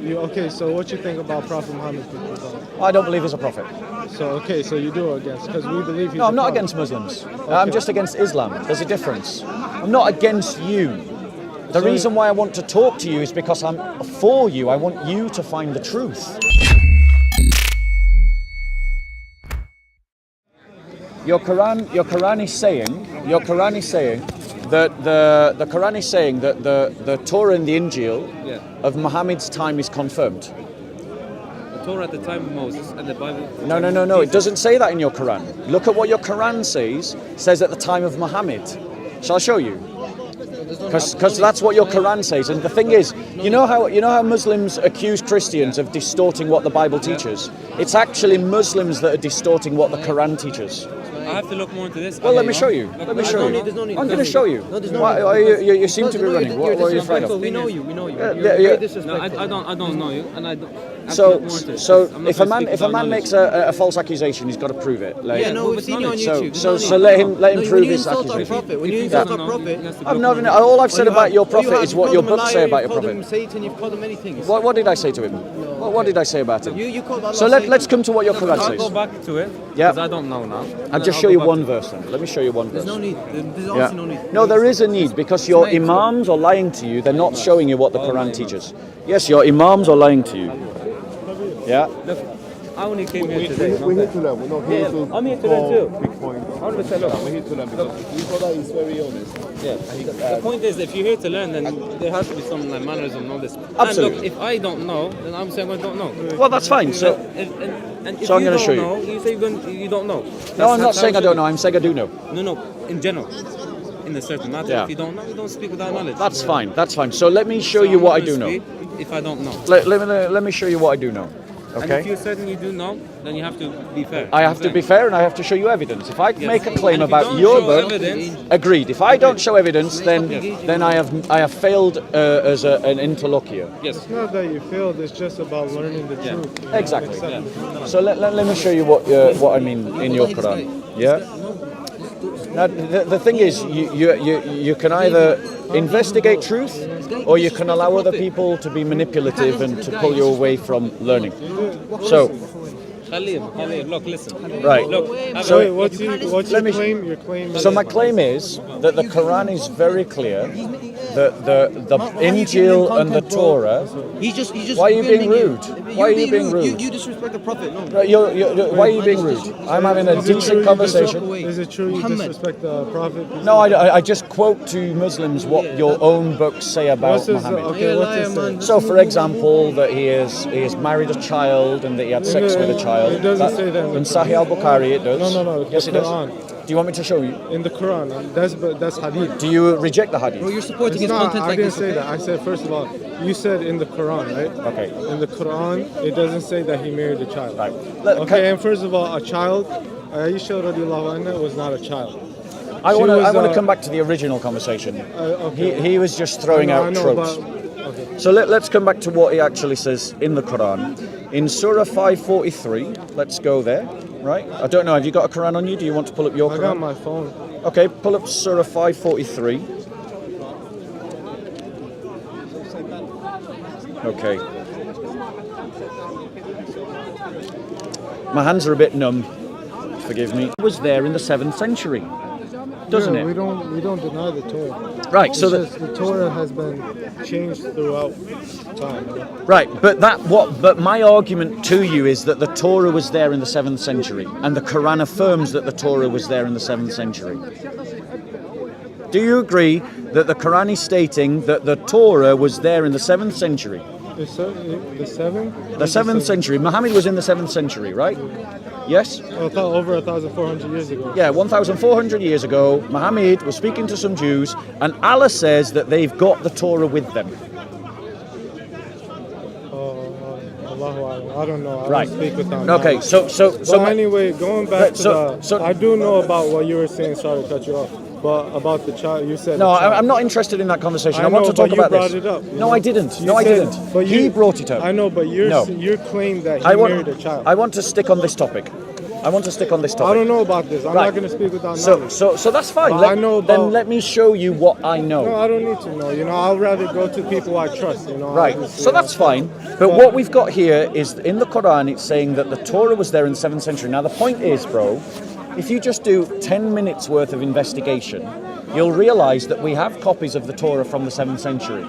Okay, so what you think about Prophet Muhammad? I don't believe he's a prophet. So, okay, so you do against, because we believe he's No, I'm a not prophet. against Muslims. I'm just against Islam. There's a difference. I'm not against you. The reason why I want to talk to you is because I'm for you. I want you to find the truth. Your Quran is saying that the Quran is saying that the Torah and the Injil of Muhammad's time is confirmed. The Torah at the time of Moses and the Bible. No. It doesn't say that in your Quran. Look at what your Quran says at the time of Muhammad. Shall I show you? Because that's what your Quran says. And the thing is, you know how Muslims accuse Christians of distorting what the Bible teaches? It's actually Muslims that are distorting what the Quran teaches. I have to look more into this. Well, let me show you. I'm going to show you. You seem to be running. What are you afraid of? We know you. Yeah. No, I don't know you, and I don't. So if a man makes a false accusation, he's got to prove it. Like, we've seen you on YouTube. So let him prove his accusation. When you insult our prophet, All I've said about your prophet is what your books say about your prophet. You've prophet. called him Satan, you've called him many things. What did I say to him? What did I say about him? You called Allah So let's come to what your Quran I'll go says. back to it. Yeah. Because I don't know now. I'll just show you one verse then. Let me show you one verse. There's no need. There's honestly no need. No, there is a need because your imams are lying to you. They're not showing you what the Quran teaches. Yes, your imams are lying to you. Yeah. Look, I only came here today. We're here to learn. We're not here to I'm here to learn too. big points. 100% look. We're here to learn because we thought that he's very honest. Yeah. The point is, if you're here to learn, then there has to be some like mannerism and all this. Absolutely. And look, if I don't know, then I'm saying I don't know. Well, that's fine. So And if So I'm you gonna don't show you. know, you say you don't know. no, I'm not That's saying how I it don't should know. I'm saying I do know. be. No, in general. In a certain matter. Yeah. If you don't know, you don't speak without knowledge. That's fine. That's fine. So let me show you I'm what I not do gonna know. speak If I don't know. Let me show you what I do know. And if Okay. you're certain you do know, then you have to be fair. I have to be fair and I have to show you evidence. If I make a claim And if you about don't your show book, evidence- agreed. If I don't show evidence, then I have failed as an interlocutor. Yes. It's not that you failed, it's just about learning the truth. you know, Exactly. accepting. So let me show you what I mean in your Quran. Yeah. Now the thing is, you can either investigate truth, or you can allow other people to be manipulative and to pull you away from learning. So Khalil, look, listen. right. Look, So wait, what's your me- claim? Your claim So is my claim is that the Quran is very clear that the Injil and the Torah. He's just Why are you being defending rude? Why are you being rude? You disrespect the prophet. No. Right, why are you being rude? I'm having a decent conversation. Is it true you disrespect the prophet? No, I just quote to Muslims what your own books say about What's his, Muhammad. okay, what's his say? So, for example, that he has married a child and that he had sex with a child. It doesn't say that in Sahih al-Bukhari. It does. No. Yes, the it does. Quran. Do you want me to show you? In the Quran, that's hadith. Do you reject the hadith? Bro, you're supporting It's his not, content I like didn't this. say that. I said, first of all, you said in the Quran, right? Okay. In the Quran, it doesn't say that he married a child. Right. Okay, and first of all, a child, Aisha radiallahu anha was not a child. I want was, to come back to the original conversation. Okay. He was just throwing I out know, tropes. okay. So let's come back to what he actually says in the Quran. In Surah 543, let's go there, right? I don't know, have you got a Quran on you? Do you want to pull up your I Quran? got my phone. Okay, pull up Surah 543. Okay. My hands are a bit numb, forgive me. It was there in the 7th century, doesn't it? We don't deny the Torah. Right, so It's just the Torah has been changed throughout time. You know? Right, but my argument to you is that the Torah was there in the 7th century, and the Quran affirms that the Torah was there in the 7th century. Do you agree that the Quran is stating that the Torah was there in the 7th century? The 7th? The 7th century. Muhammad was in the 7th century, right? Yes? Over 1,400 years ago. Yeah, 1,400 years ago, Muhammad was speaking to some Jews, and Allah says that they've got the Torah with them. Allahu A'lam. I don't know. I Right. don't speak without Okay, knowledge. so But anyway, going back so- to I do know about what you were saying. Sorry to cut you off. But about the child, you said. No, the child. I'm not interested in that conversation. I, I want know, to talk but you about brought this. it up, you No, know. I didn't. You No, I said- didn't. but He you- brought it up. I know, but No. your claim that he I married a want, child. I want to stick on this topic. I want to stick on this topic. I don't know about this. I'm Right. not going to speak without So, knowledge. so that's fine. Well, I know then about- let me show you what I know. No, I don't need to know. You know, I'll rather go to people I trust. You know. Right, obviously, so that's fine. But what we've got here is in the Quran, it's saying that the Torah was there in the 7th century. Now, the point is, bro, if you just do 10 minutes worth of investigation, you'll realize that we have copies of the Torah from the 7th century.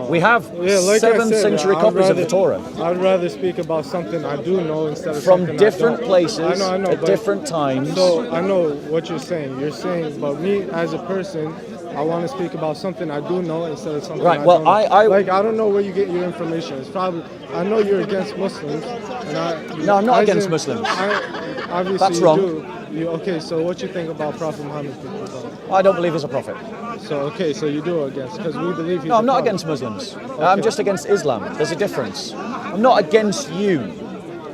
We have Yeah, like I 7th said, century I'd copies of rather- the Torah I'd rather speak about something I do know instead of from something different I don't. places I know, at but- different times. So I know what you're saying. You're saying, but me as a person, I want to speak about something I do know instead of something Right, I well, don't know. I- like I don't know where you get your information. It's probably I know you're against Muslims, and No, I'm not as against in- Muslims. Obviously, That's you wrong. do. Okay, so what you think about Prophet Muhammad? I don't believe he's a prophet. So okay, so you do against because we believe he's. No, I'm a not prophet. against Muslims. I'm just against Islam. There's a difference. I'm not against you.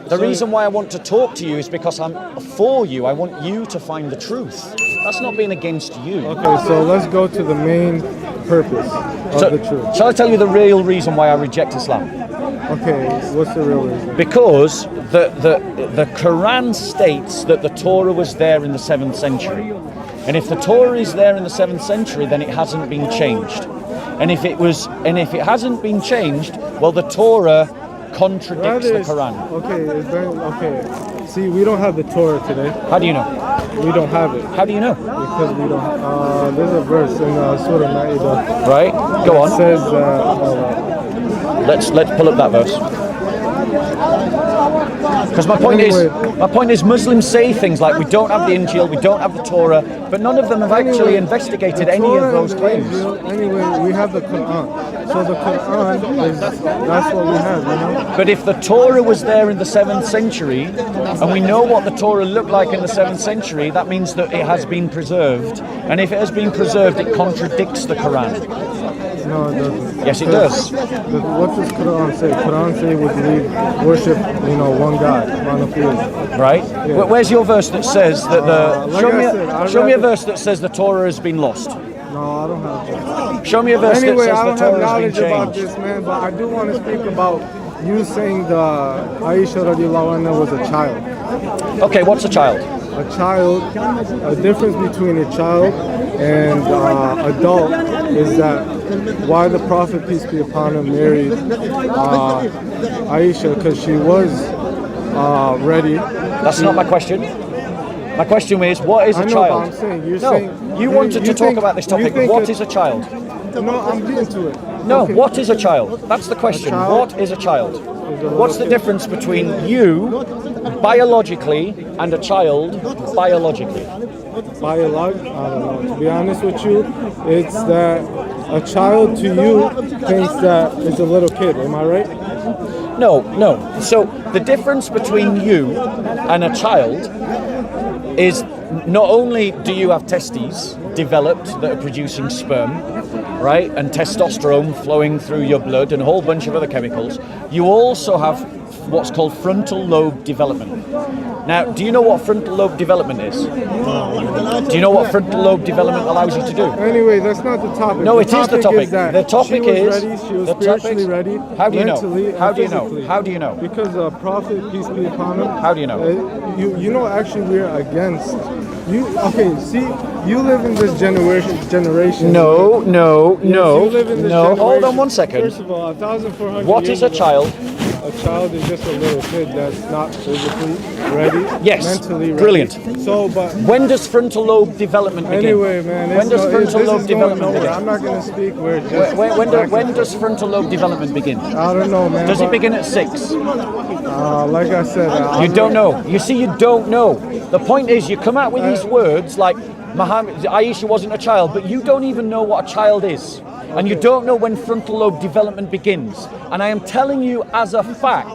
The reason why I want to talk to you is because I'm for you. I want you to find the truth. That's not being against you. Okay, so let's go to the main purpose of So, the truth. shall I tell you the real reason why I reject Islam? Okay, what's the real reason? Because the Quran states that the Torah was there in the 7th century. And if the Torah is there in the 7th century, then it hasn't been changed. And if it hasn't been changed, well, the Torah contradicts the Quran. Okay, okay. See, we don't have the Torah today. How do you know? We don't have it How do you know? because we don't. There's a verse in Surah Ma'idah Right? Go that on. says Let's pull up that verse. Because my point is, Muslims say things like we don't have the Injil, we don't have the Torah, but none of them have actually investigated the any Torah of those and the claims. Injil, anyway, we have the Quran. So the Quran is that's what we have, you know. But if the Torah was there in the 7th century, and we know what the Torah looked like in the 7th century, that means that it has been preserved. And if it has been preserved, it contradicts the Quran. No, it doesn't. Yes, it does. What does Quran say? Quran say we believe worship, one God, monotheism. Right? Where's your verse that says that like show I me, said, I'd show me a rather- verse that says the Torah has been lost. No, I don't have that. Show me a verse Anyway, that I says don't the have Torah has knowledge been about changed. this, man, but I do want to speak about you saying the Aisha radiallahu anha was a child. Okay, what's a child? A child, a difference between a child and adult is that why the Prophet, peace be upon him, married Aisha, because she was ready. That's not my question. My question is, what is I a know, child? but I'm saying, you're no, saying... you wanted to talk about this you topic. think What is a child? No, I'm getting to it. No, Okay. what is a child? That's the question. child What is a child? a What's the little difference between you biologically and a child biologically? Biological, I don't know. To be honest with you, it's that a child to you thinks that it's a little kid. Am I right? No. So the difference between you and a child is not only do you have testes developed that are producing sperm, right, and testosterone flowing through your blood and a whole bunch of other chemicals, you also have what's called frontal lobe development. Now, do you know what frontal lobe development is? Do you know what frontal lobe development allows you to do? Anyway, that's not the topic. No, it is the topic. that The topic she was is ready, she was the spiritually topic. ready. How do you know? mentally and How do you know? physically. How do you know? Because Prophet, peace be upon him. How do you know? You know, actually, we're against. You okay? See, you live in this generation. No. Yes, you live in this Hold on generation. one second. First of all, 1,400. What years is a ago, child? A child is just a little kid that's not physically ready. Yes, mentally ready. brilliant. So, but When does frontal lobe development begin? anyway, man, when does frontal this lobe is going development nowhere. begin? I'm not gonna speak where it just. When does frontal lobe development begin? I don't know, man. Does it but, begin at 6? Like I said, You don't know. You see, you don't know. The point is, you come out with these words like Aisha wasn't a child, but you don't even know what a child is. And you don't know when frontal lobe development begins. And I am telling you as a fact,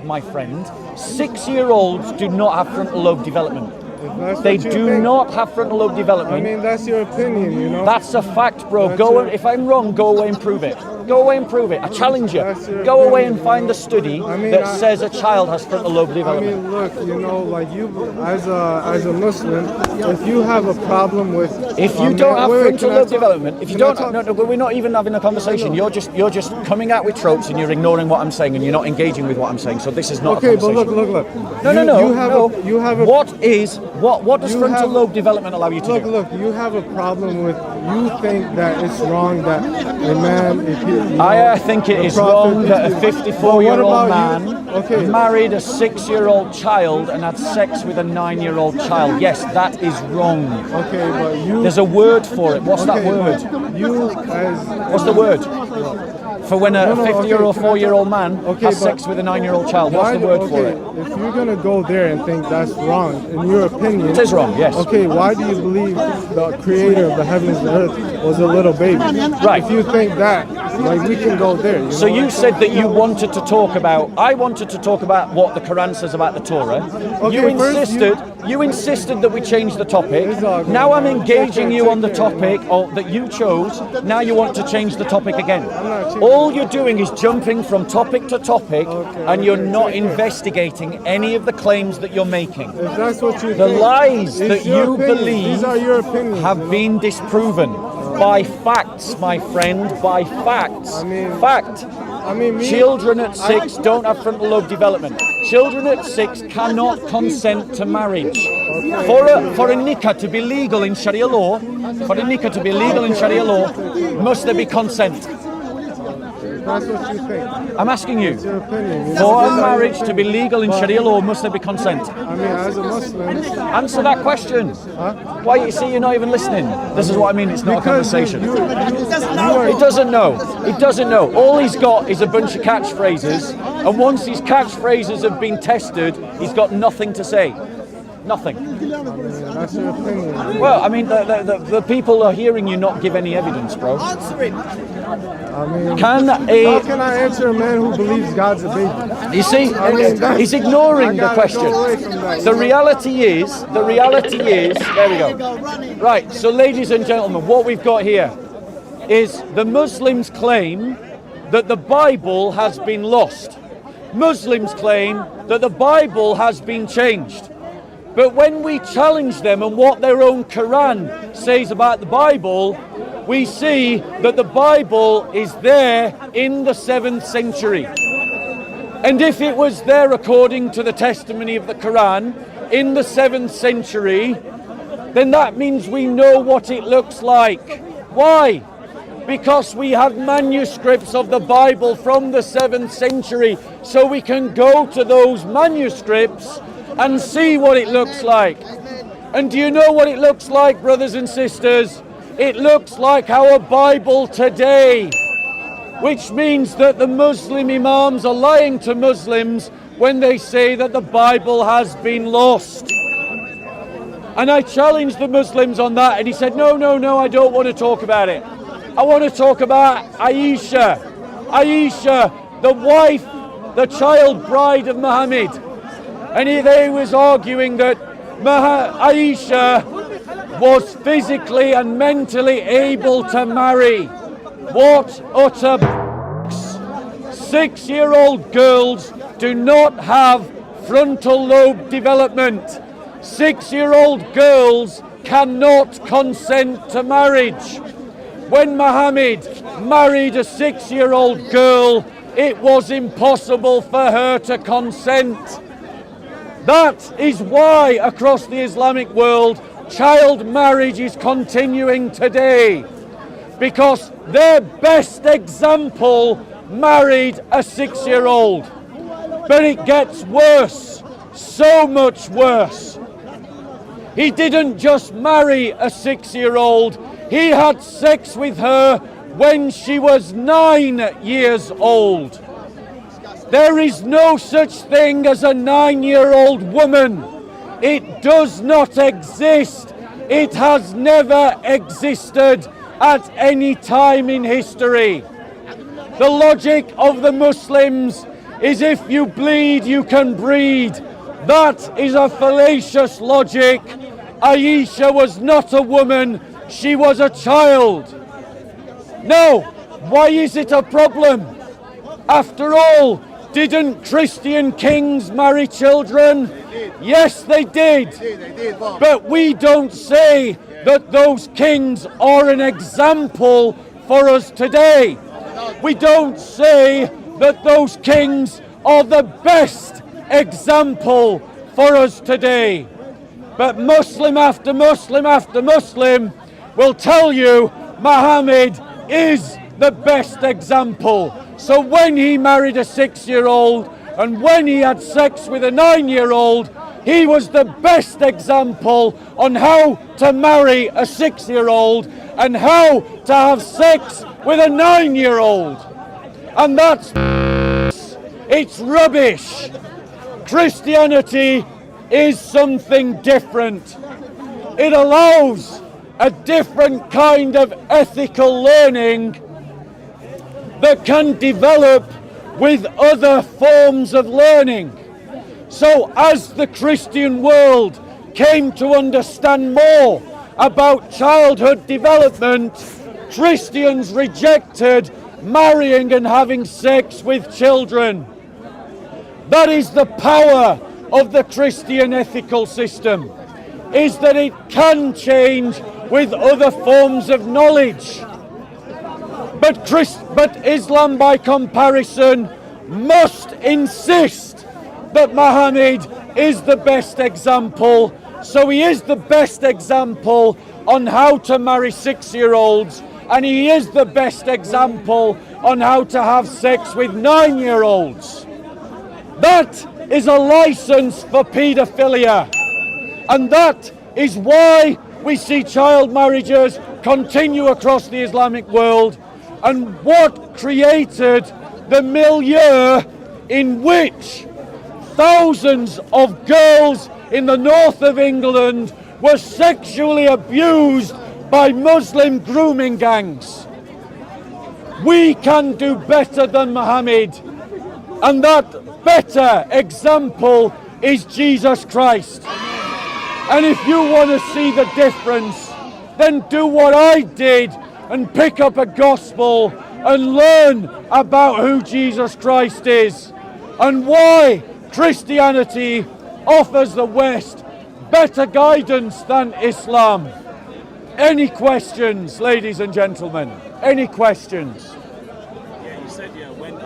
my friend, 6-year-olds do not have frontal lobe development. that's They what you do think. not have frontal lobe I development. mean, that's your opinion, you know. That's a fact, bro. That's Go your- and, if I'm wrong, go away and prove it. Go away and prove it. I challenge you. That's your Go away opinion, and you find know. the study I mean, that I- says a child has frontal lobe I development. mean, look, you know, like you, as a Muslim, if you have a problem with, If you man- don't have wait, frontal can I lobe talk? development, if you Can I don't, talk? no, we're not even having a conversation. You're just coming out with tropes and you're ignoring what I'm saying and you're not engaging with what I'm saying. So this is not Okay, a but conversation. look. No. You have a. What does you frontal have- lobe development allow you to do? Look, you have a problem with, you think that it's wrong that a man, if you know, I think it the is Prophet- wrong that a Well, 54-year-old what about man you? Okay. married a 6-year-old child and had sex with a 9-year-old child. Yes, that is wrong. Okay, but you. There's a word for it. What's that okay, word? but you as. What's the word? For when a No, 50-year-old, okay, 4-year-old man Okay, has but sex with a 9-year-old child. What's Why the word do- for okay, it? If you're gonna go there and think that's wrong, in your opinion, It is wrong, yes. Okay, why do you believe the creator of the heavens and earth was a little baby? Right. If you think that, like we can go there. You So know what you I'm said saying? that you wanted to talk about. I wanted to talk about what the Quran says about the Torah. Okay, You first insisted. You insisted that we change the topic. It's all good, Now I'm man. engaging Take you care, on the take care, topic that you chose. Now you want to change the topic again. not changing All you're doing is jumping from topic to topic, Okay, and you're okay, not take care. investigating any of the claims that you're making. If that's what you The think, lies it's that your you opinion. believe These are your opinions. have you know? been disproven by facts, my friend, by facts. I mean- Fact. I mean, me, Children at 6 don't have frontal lobe development. Children at 6 cannot consent to marriage. For a nikah to be legal in Sharia law, must there be consent? That's what you think. I'm asking you. It's your opinion. You For know, a these are your marriage to be opinions. legal in But, Sharia law, must there be consent? I mean, as a Muslim, Answer that question. Why you see you're not even listening? This is what I mean. It's not a because conversation. you are. He doesn't know. He doesn't know. All he's got is a bunch of catchphrases, and once these catchphrases have been tested, he's got nothing to say. Nothing. That's your opinion. Well, I mean, the people are hearing you not give any evidence, bro. I mean, Can how a can I answer a man who believes God's a baby? you see? I mean, that's- He's ignoring I the gotta question. go away from that, The you know? reality is. There we go. Right. So, ladies and gentlemen, what we've got here is the Muslims claim that the Bible has been lost. Muslims claim that the Bible has been changed. But when we challenge them on what their own Quran says about the Bible, we see that the Bible is there in the 7th century. And if it was there according to the testimony of the Quran in the 7th century, then that means we know what it looks like. Why? Because we have manuscripts of the Bible from the 7th century, so we can go to those manuscripts and see what it looks like. And do you know what it looks like, brothers and sisters? It looks like our Bible today, which means that the Muslim imams are lying to Muslims when they say that the Bible has been lost. And I challenged the Muslims on that, and he said, no, I don't want to talk about it. I want to talk about Aisha. Aisha, the wife, the child bride of Muhammad. And they was arguing that Aisha was physically and mentally able to marry. What utter b****s. 6-year-old girls do not have frontal lobe development. 6-year-old girls cannot consent to marriage. When Muhammad married a 6-year-old girl, it was impossible for her to consent. That is why across the Islamic world, child marriage is continuing today. Because their best example married a 6-year-old. But it gets worse, so much worse. He didn't just marry a 6-year-old, he had sex with her when she was 9 years old. There is no such thing as a 9-year-old woman. It does not exist. It has never existed at any time in history. The logic of the Muslims is if you bleed, you can breed. That is a fallacious logic. Aisha was not a woman, she was a child. Now, why is it a problem? After all, didn't Christian kings marry children? Yes, they did. But we don't say that those kings are an example for us today. We don't say that those kings are the best example for us today. But Muslim after Muslim after Muslim will tell you Muhammad is the best example. So when he married a 6-year-old and when he had sex with a 9-year-old, he was the best example on how to marry a 6-year-old and how to have sex with a 9-year-old. And it's rubbish. Christianity is something different. It allows a different kind of ethical learning that can develop with other forms of learning. So as the Christian world came to understand more about childhood development, Christians rejected marrying and having sex with children. That is the power of the Christian ethical system, is that it can change with other forms of knowledge. But Islam, by comparison, must insist that Muhammad is the best example. So he is the best example on how to marry 6-year-olds, and he is the best example on how to have sex with 9-year-olds. That is a license for paedophilia, and that is why we see child marriages continue across the Islamic world, and what created the milieu in which thousands of girls in the north of England were sexually abused by Muslim grooming gangs. We can do better than Muhammad, and that better example is Jesus Christ. And if you want to see the difference, then do what I did and pick up a gospel and learn about who Jesus Christ is and why Christianity offers the West better guidance than Islam. Any questions, ladies and gentlemen? Any questions? Yeah, you said when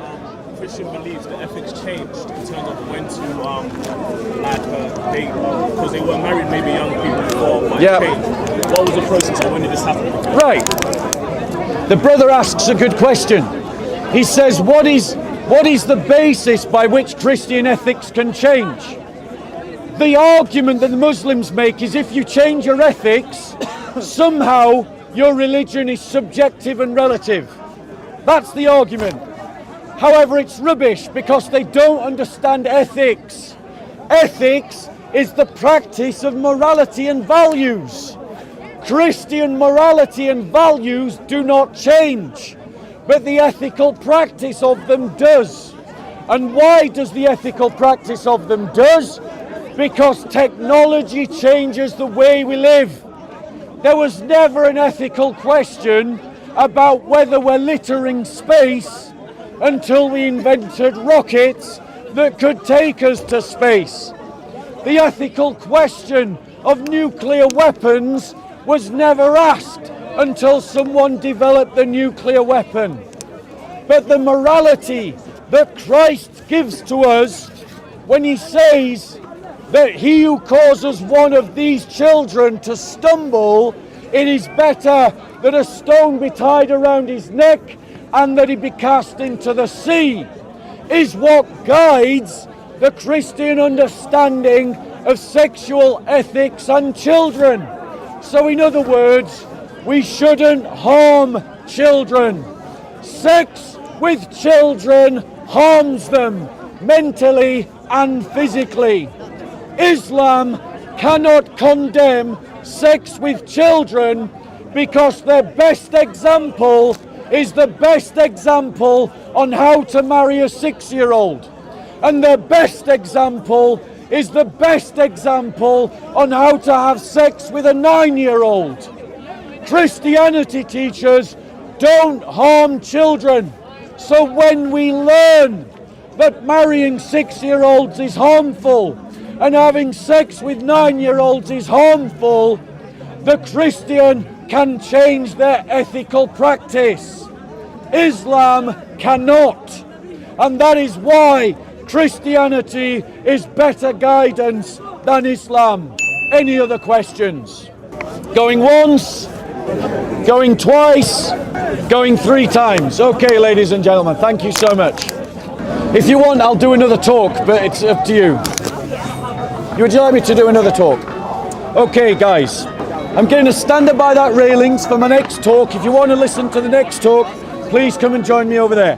Christian beliefs, the ethics changed in terms of when to date, because they were married maybe young people before, but it changed. What was the process and when did this happen? Right. The brother asks a good question. He says, what is the basis by which Christian ethics can change? The argument that the Muslims make is if you change your ethics, somehow your religion is subjective and relative. That's the argument. However, it's rubbish because they don't understand ethics. Ethics is the practice of morality and values. Christian morality and values do not change, but the ethical practice of them does. And why does the ethical practice of them does? Because technology changes the way we live. There was never an ethical question about whether we're littering space until we invented rockets that could take us to space. The ethical question of nuclear weapons was never asked until someone developed the nuclear weapon. But the morality that Christ gives to us when he says that he who causes one of these children to stumble, it is better that a stone be tied around his neck and that he be cast into the sea, is what guides the Christian understanding of sexual ethics and children. So in other words, we shouldn't harm children. Sex with children harms them mentally and physically. Islam cannot condemn sex with children because their best example is the best example on how to marry a 6-year-old. And their best example is the best example on how to have sex with a 9-year-old. Christianity teaches don't harm children. So when we learn that marrying 6-year-olds is harmful and having sex with 9-year-olds is harmful, the Christian can change their ethical practice. Islam cannot. And that is why Christianity is better guidance than Islam. Any other questions? Going once, going twice, going 3 times. Okay, ladies and gentlemen, thank you so much. If you want, I'll do another talk, but it's up to you. Would you like me to do another talk? Okay, guys, I'm going to stand up by that railings for my next talk. If you want to listen to the next talk, please come and join me over there.